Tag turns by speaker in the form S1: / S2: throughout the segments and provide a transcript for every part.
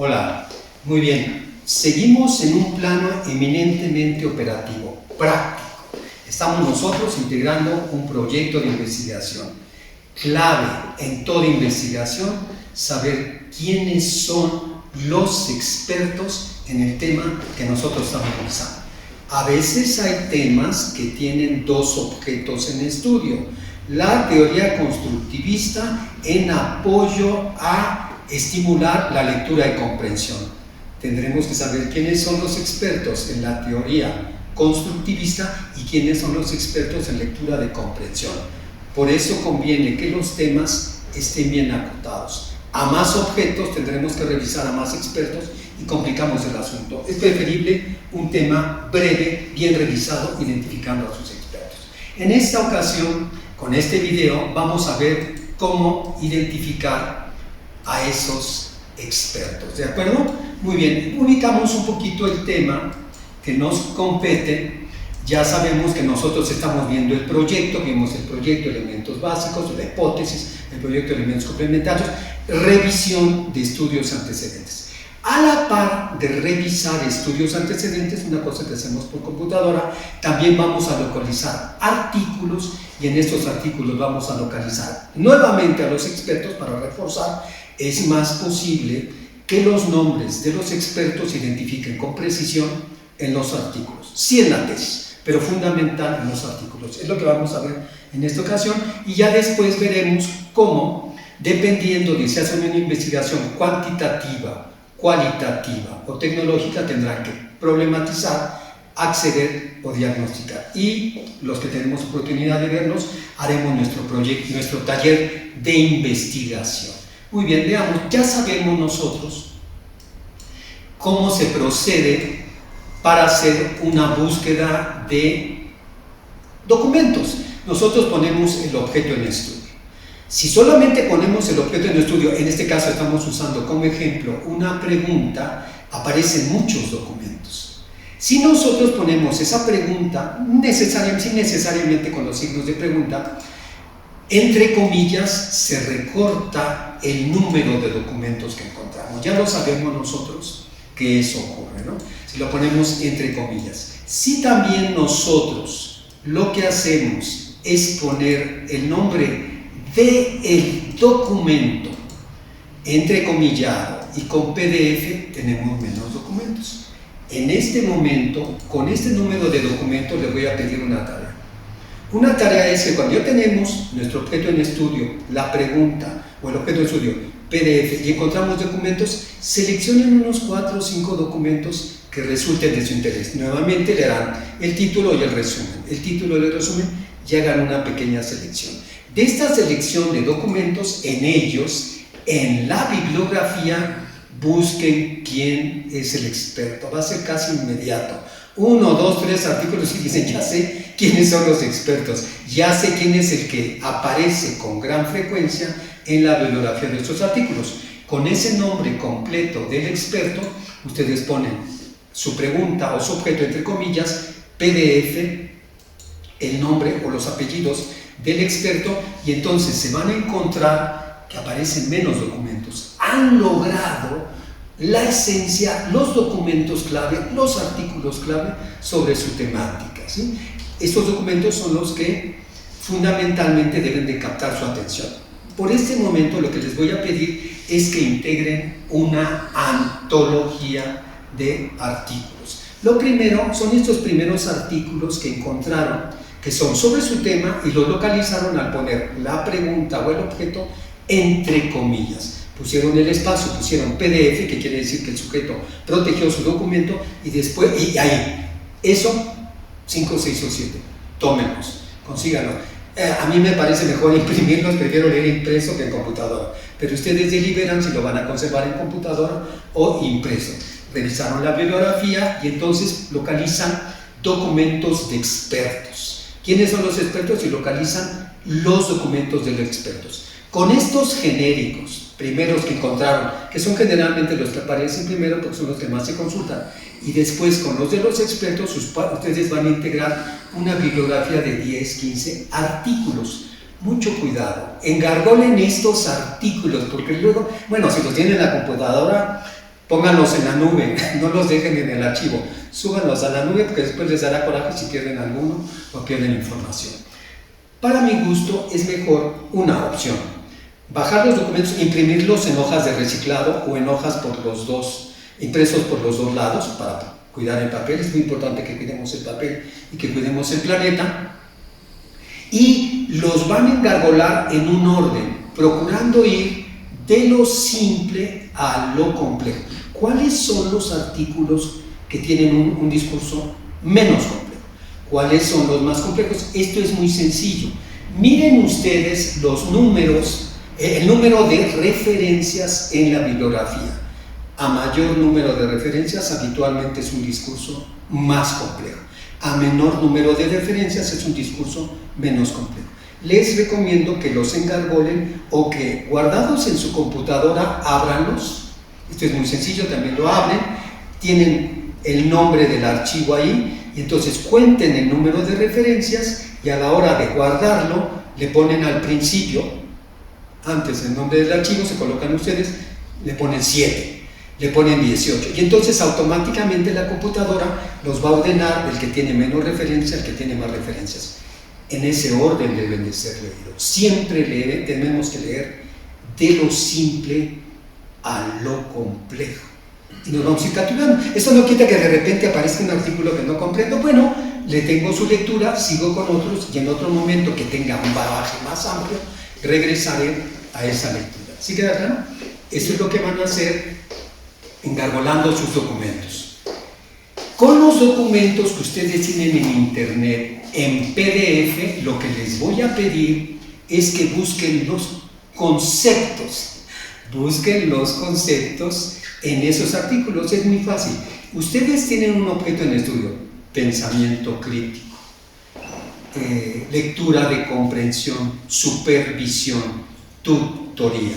S1: Hola, muy bien. Seguimos en un plano eminentemente operativo, práctico. Estamos nosotros integrando un proyecto de investigación. Clave en toda investigación, saber quiénes son los expertos en el tema que nosotros estamos realizando. A veces hay temas que tienen dos objetos en estudio. La teoría constructivista en apoyo a estimular la lectura y comprensión. Tendremos que saber quiénes son los expertos en la teoría constructivista y quiénes son los expertos en lectura de comprensión. Por eso conviene que los temas estén bien acotados. A más objetos tendremos que revisar a más expertos y complicamos el asunto. Es preferible un tema breve, bien revisado, identificando a sus expertos. En esta ocasión, con este video, vamos a ver cómo identificar a esos expertos, ¿de acuerdo? Muy bien, ubicamos un poquito el tema que nos compete. Ya sabemos que nosotros estamos viendo el proyecto, vimos el proyecto, elementos básicos, la hipótesis, el proyecto, elementos complementarios, revisión de estudios antecedentes. A la par de revisar estudios antecedentes, una cosa que hacemos por computadora, también vamos a localizar artículos y en estos artículos vamos a localizar nuevamente a los expertos para reforzar. Es más posible que los nombres de los expertos se identifiquen con precisión en los artículos, sí en la tesis, pero fundamental en los artículos. Es lo que vamos a ver en esta ocasión y ya después veremos cómo, dependiendo de si hacen una investigación cuantitativa, cualitativa o tecnológica, tendrán que problematizar, acceder o diagnosticar. Y los que tenemos oportunidad de verlos, haremos nuestro proyecto, nuestro taller de investigación. Muy bien, veamos, ya sabemos nosotros cómo se procede para hacer una búsqueda de documentos. Nosotros ponemos el objeto en estudio. Si solamente ponemos el objeto en estudio, en este caso estamos usando como ejemplo una pregunta, aparecen muchos documentos. Si nosotros ponemos esa pregunta, sin necesariamente con los signos de pregunta, entre comillas, se recorta el número de documentos que encontramos. Ya lo sabemos nosotros que eso ocurre, ¿no? Si lo ponemos entre comillas. Si también nosotros lo que hacemos es poner el nombre del documento entrecomillado y con PDF, tenemos menos documentos. En este momento, con este número de documentos, les voy a pedir una tarea. Una tarea es que cuando ya tenemos nuestro objeto en estudio, la pregunta o el objeto de estudio, PDF, y encontramos documentos, seleccionen unos 4 o 5 documentos que resulten de su interés. Nuevamente le dan el título y el resumen. El título y el resumen y hagan una pequeña selección. De esta selección de documentos, en ellos, en la bibliografía, busquen quién es el experto. Va a ser casi inmediato. 1, 2, 3 artículos y dicen, ya sé quiénes son los expertos, ya sé quién es el que aparece con gran frecuencia en la bibliografía de estos artículos. Con ese nombre completo del experto, ustedes ponen su pregunta o su objeto entre comillas, PDF, el nombre o los apellidos del experto y entonces se van a encontrar que aparecen menos documentos. Han logrado la esencia, los documentos clave, los artículos clave sobre su temática, ¿sí? Estos documentos son los que fundamentalmente deben de captar su atención. Por este momento lo que les voy a pedir es que integren una antología de artículos. Lo primero son estos primeros artículos que encontraron, que son sobre su tema y los localizaron al poner la pregunta o el objeto entre comillas. Pusieron el espacio, pusieron PDF, que quiere decir que el sujeto protegió su documento y después, y ahí, eso, 5, 6 o 7, tómenlos, consíganlos. A mí me parece mejor imprimirlos, prefiero leer impreso que en computadora, pero ustedes deliberan si lo van a conservar en computadora o impreso. Revisaron la bibliografía y entonces localizan documentos de expertos. ¿Quiénes son los expertos? Y localizan los documentos de los expertos. Con estos genéricos, primeros que encontraron, que son generalmente los que aparecen primero porque son los que más se consultan, y después con los de los expertos, ustedes van a integrar una bibliografía de 10, 15 artículos. Mucho cuidado, engargolen estos artículos, porque luego, bueno, si los tienen en la computadora, pónganlos en la nube, no los dejen en el archivo, súbanlos a la nube porque después les dará coraje si pierden alguno o pierden información. Para mi gusto es mejor una opción: bajar los documentos, imprimirlos en hojas de reciclado o en hojas impresos por los dos lados para cuidar el papel. Es muy importante que cuidemos el papel y que cuidemos el planeta. Y los van a engargolar en un orden, procurando ir de lo simple a lo complejo. ¿Cuáles son los artículos que tienen un discurso menos complejo? ¿Cuáles son los más complejos? Esto es muy sencillo. Miren ustedes los números, el número de referencias en la bibliografía. A mayor número de referencias, habitualmente es un discurso más complejo. A menor número de referencias, es un discurso menos complejo. Les recomiendo que los engargolen o que, guardados en su computadora, ábranlos. Esto es muy sencillo, también lo abren. Tienen el nombre del archivo ahí, y entonces cuenten el número de referencias, y a la hora de guardarlo, le ponen al principio, antes el nombre del archivo, se colocan ustedes, le ponen 7. Le ponen 18, y entonces automáticamente la computadora los va a ordenar del que tiene menos referencias al que tiene más referencias. En ese orden deben de ser leídos. Siempre tenemos que leer de lo simple a lo complejo. Y nos vamos a ir capturando. Esto no quita que de repente aparezca un artículo que no comprendo. Bueno, le tengo su lectura, sigo con otros, y en otro momento que tenga un bagaje más amplio, regresaré a esa lectura. ¿Sí queda claro? Eso es lo que van a hacer engargolando sus documentos. Con los documentos que ustedes tienen en internet, en PDF, lo que les voy a pedir es que busquen los conceptos. Busquen los conceptos en esos artículos. Es muy fácil. Ustedes tienen un objeto en estudio: pensamiento crítico, lectura de comprensión, supervisión, tutoría.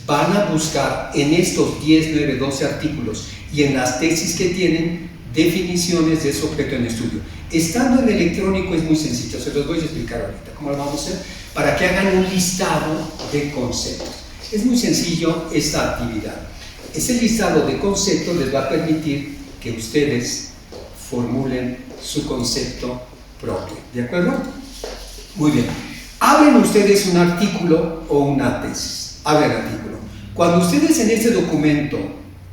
S1: Van a buscar en estos 10, 9, 12 artículos y en las tesis que tienen definiciones de ese objeto en estudio. Estando en electrónico es muy sencillo, se los voy a explicar ahorita cómo lo vamos a hacer, para que hagan un listado de conceptos. Es muy sencillo esta actividad. Ese listado de conceptos les va a permitir que ustedes formulen su concepto propio. ¿De acuerdo? Muy bien. Abren ustedes un artículo o una tesis. Abren el artículo. Cuando ustedes en este documento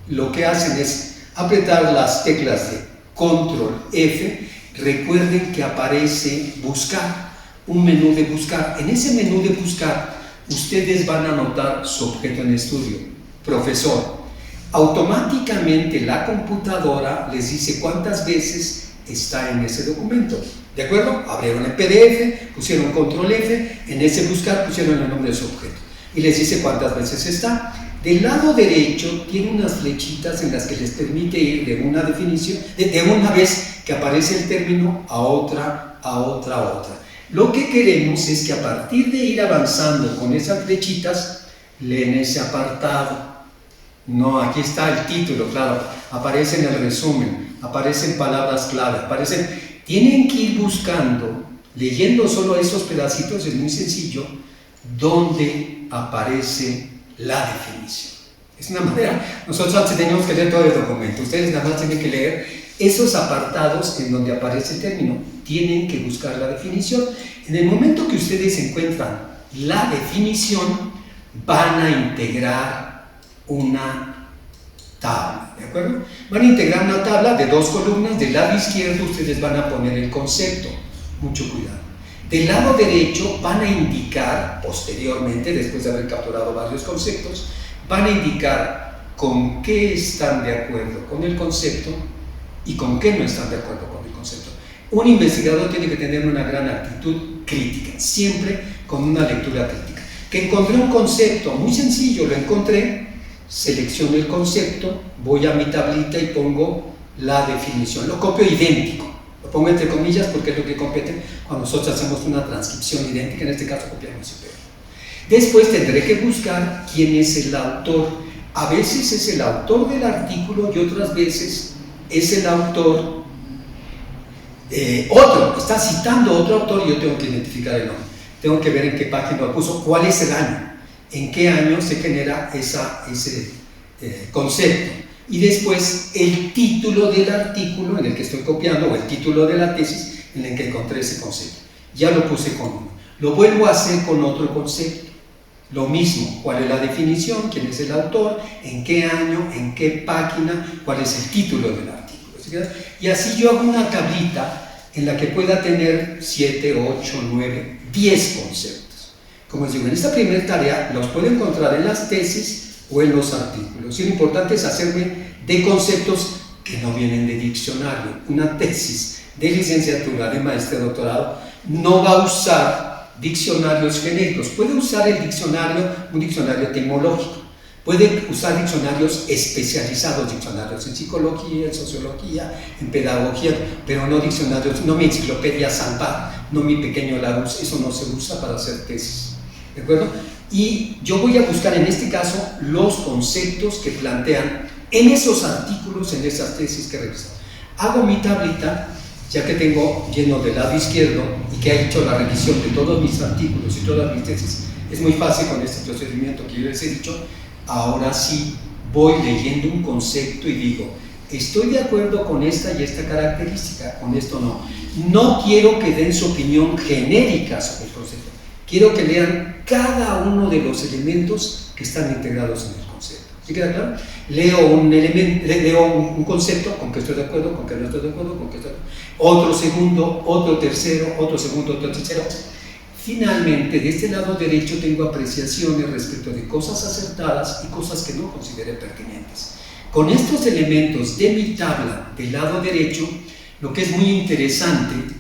S1: lo que hacen es apretar las teclas de Control F, recuerden que aparece buscar, un menú de buscar. En ese menú de buscar, ustedes van a anotar su objeto en estudio, profesor. Automáticamente la computadora les dice cuántas veces está en ese documento. ¿De acuerdo? Abrieron el PDF, pusieron Control F, en ese buscar pusieron el nombre de su objeto y les dice cuántas veces está. Del lado derecho tiene unas flechitas en las que les permite ir de una definición, de una vez que aparece el término a otra, a otra, a otra. Lo que queremos es que a partir de ir avanzando con esas flechitas, leen ese apartado. No, aquí está el título, claro, aparece en el resumen, aparecen palabras clave, tienen que ir buscando, leyendo solo esos pedacitos, es muy sencillo, donde aparece la definición. Es una manera, nosotros antes teníamos que leer todo el documento, ustedes nada más tienen que leer esos apartados en donde aparece el término, tienen que buscar la definición. En el momento que ustedes encuentran la definición, van a integrar una tabla, ¿de acuerdo? Van a integrar una tabla de 2 columnas. Del lado izquierdo ustedes van a poner el concepto, mucho cuidado. Del lado derecho van a indicar, posteriormente, después de haber capturado varios conceptos, van a indicar con qué están de acuerdo con el concepto y con qué no están de acuerdo con el concepto. Un investigador tiene que tener una gran actitud crítica, siempre con una lectura crítica. Que encontré un concepto muy sencillo, lo encontré, selecciono el concepto, voy a mi tablita y pongo la definición, lo copio idéntico. Lo pongo entre comillas porque es lo que compete cuando nosotros hacemos una transcripción idéntica, en este caso copiamos y pegamos. Después tendré que buscar quién es el autor. A veces es el autor del artículo y otras veces es el autor, otro, está citando otro autor y yo tengo que identificar el nombre. Tengo que ver en qué página lo puso, cuál es el año, en qué año se genera ese concepto. y después el título del artículo en el que estoy copiando o el título de la tesis en el que encontré ese concepto. Ya lo puse con uno. Lo vuelvo a hacer con otro concepto. Lo mismo, cuál es la definición, quién es el autor, en qué año, en qué página, cuál es el título del artículo. ¿Sí? Y así yo hago una tablita en la que pueda tener 7, 8, 9, 10 conceptos. Como les digo, en esta primera tarea los puedo encontrar en las tesis o en los artículos. Y lo importante es hacerme de conceptos que no vienen de diccionario. Una tesis de licenciatura, de maestría, de doctorado, no va a usar diccionarios genéricos. Puede usar el diccionario, un diccionario etimológico. Puede usar diccionarios especializados, diccionarios en psicología, en sociología, en pedagogía, pero no diccionarios, no mi enciclopedia Salvat, no mi pequeño Larousse, eso no se usa para hacer tesis. ¿De acuerdo? Y yo voy a buscar en este caso los conceptos que plantean en esos artículos, en esas tesis que he revisado. Hago mi tablita, ya que tengo lleno del lado izquierdo y que he hecho la revisión de todos mis artículos y todas mis tesis. Es muy fácil con este procedimiento que yo les he dicho. Ahora sí voy leyendo un concepto y digo, estoy de acuerdo con esta y esta característica, con esto no. No quiero que den su opinión genérica sobre el concepto. Quiero que lean cada uno de los elementos que están integrados en el concepto. ¿Sí queda claro? Leo un concepto con que estoy de acuerdo, con que no estoy de acuerdo, con que estoy de acuerdo. Otro segundo, otro tercero, otro segundo, otro tercero. Finalmente, de este lado derecho tengo apreciaciones respecto de cosas acertadas y cosas que no considere pertinentes. Con estos elementos de mi tabla del lado derecho, lo que es muy interesante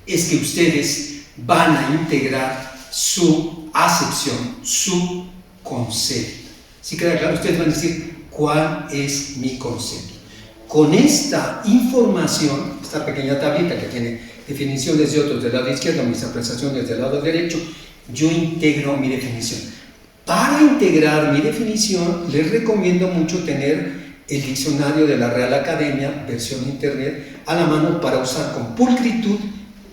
S1: es que ustedes van a integrar su acepción, su concepto. ¿Sí queda claro? Ustedes van a decir, ¿cuál es mi concepto? Con esta información, esta pequeña tablita que tiene definiciones de otros del lado izquierdo, mis apreciaciones del lado derecho, yo integro mi definición. Para integrar mi definición, les recomiendo mucho tener el diccionario de la Real Academia, versión internet, a la mano para usar con pulcritud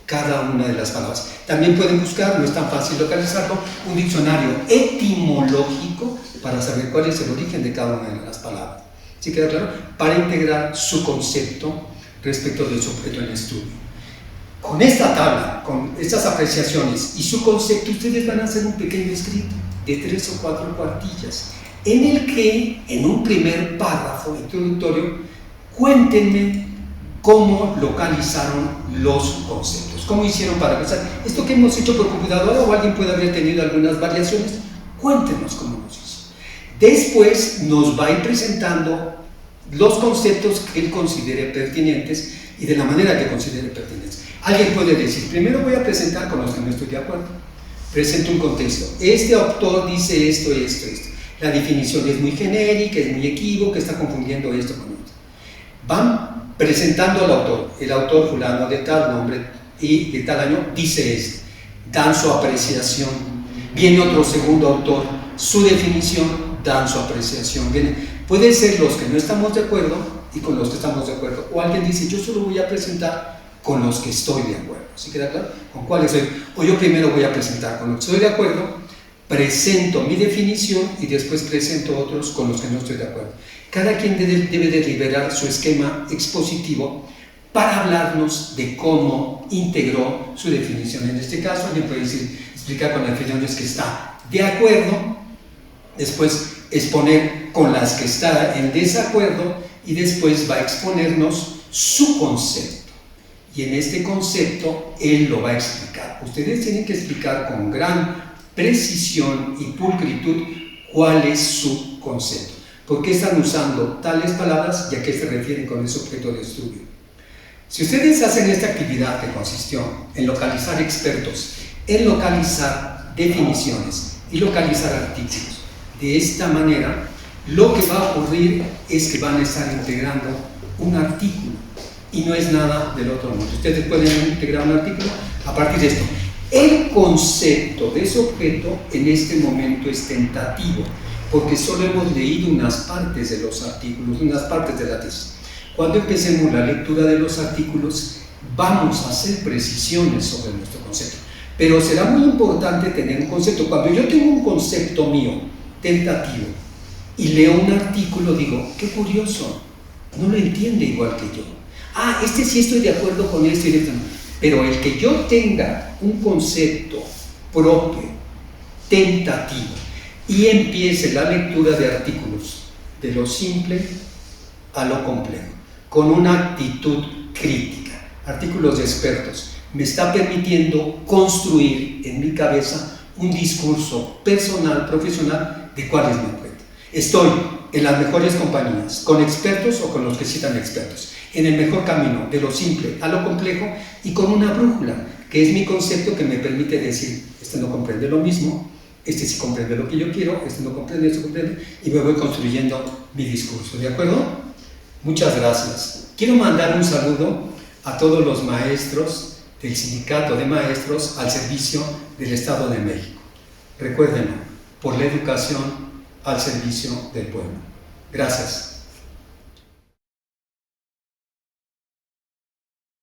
S1: cada una de las palabras. También pueden buscar, no es tan fácil localizarlo, un diccionario etimológico para saber cuál es el origen de cada una de las palabras. ¿Sí queda claro? Para integrar su concepto respecto del sujeto en estudio. Con esta tabla, con estas apreciaciones y su concepto, ustedes van a hacer un pequeño escrito de 3 o 4 cuartillas, en el que, en un primer párrafo introductorio, cuéntenme cómo localizaron los conceptos, cómo hicieron para empezar. Esto que hemos hecho por computadora o alguien puede haber tenido algunas variaciones, cuéntenos cómo nos hizo. Después nos va a ir presentando los conceptos que él considere pertinentes y de la manera que considere pertinentes. Alguien puede decir, primero voy a presentar con los que no estoy de acuerdo. Presento un contexto. Este autor dice esto, esto, esto. La definición es muy genérica, es muy equívoca, está confundiendo esto con esto. Van presentando al autor. El autor fulano de tal nombre y de tal año dice esto. Dan su apreciación. Viene otro segundo autor, su definición, dan su apreciación. Puede ser los que no estamos de acuerdo y con los que estamos de acuerdo. O alguien dice, yo solo voy a presentar con los que estoy de acuerdo. ¿Sí queda claro? ¿Con cuáles soy? O yo primero voy a presentar con los que estoy de acuerdo, presento mi definición y después presento otros con los que no estoy de acuerdo. Cada quien debe de liberar su esquema expositivo para hablarnos de cómo integró su definición. En este caso, alguien puede decir, explicar con definiciones que está de acuerdo, después exponer con las que está en desacuerdo y después va a exponernos su concepto. Y en este concepto él lo va a explicar. Ustedes tienen que explicar con gran precisión y pulcritud cuál es su concepto. ¿Por qué están usando tales palabras y a qué se refieren con ese objeto de estudio? Si ustedes hacen esta actividad que consistió en localizar expertos, en localizar definiciones y localizar artículos, de esta manera, lo que va a ocurrir es que van a estar integrando un artículo y no es nada del otro mundo. Ustedes pueden integrar un artículo a partir de esto. El concepto de ese objeto en este momento es tentativo, porque solo hemos leído unas partes de los artículos, unas partes de la tesis. Cuando empecemos la lectura de los artículos, vamos a hacer precisiones sobre nuestro concepto. Pero será muy importante tener un concepto. Cuando yo tengo un concepto mío, tentativo, y leo un artículo, digo, qué curioso, no lo entiende igual que yo. Ah, este sí estoy de acuerdo con esto y esto no. Pero el que yo tenga un concepto propio, tentativo, y empiece la lectura de artículos de lo simple a lo complejo, con una actitud crítica, artículos de expertos, me está permitiendo construir en mi cabeza un discurso personal, profesional, de cuál es mi objeto. Estoy en las mejores compañías, con expertos o con los que citan expertos, en el mejor camino, de lo simple a lo complejo, y con una brújula, que es mi concepto que me permite decir, este no comprende lo mismo, este sí comprende lo que yo quiero, este no comprende, este comprende, y me voy construyendo mi discurso, ¿de acuerdo? Muchas gracias. Quiero mandar un saludo a todos los maestros del Sindicato de Maestros al servicio del Estado de México. Recuérdenlo, por la educación al servicio del pueblo. Gracias.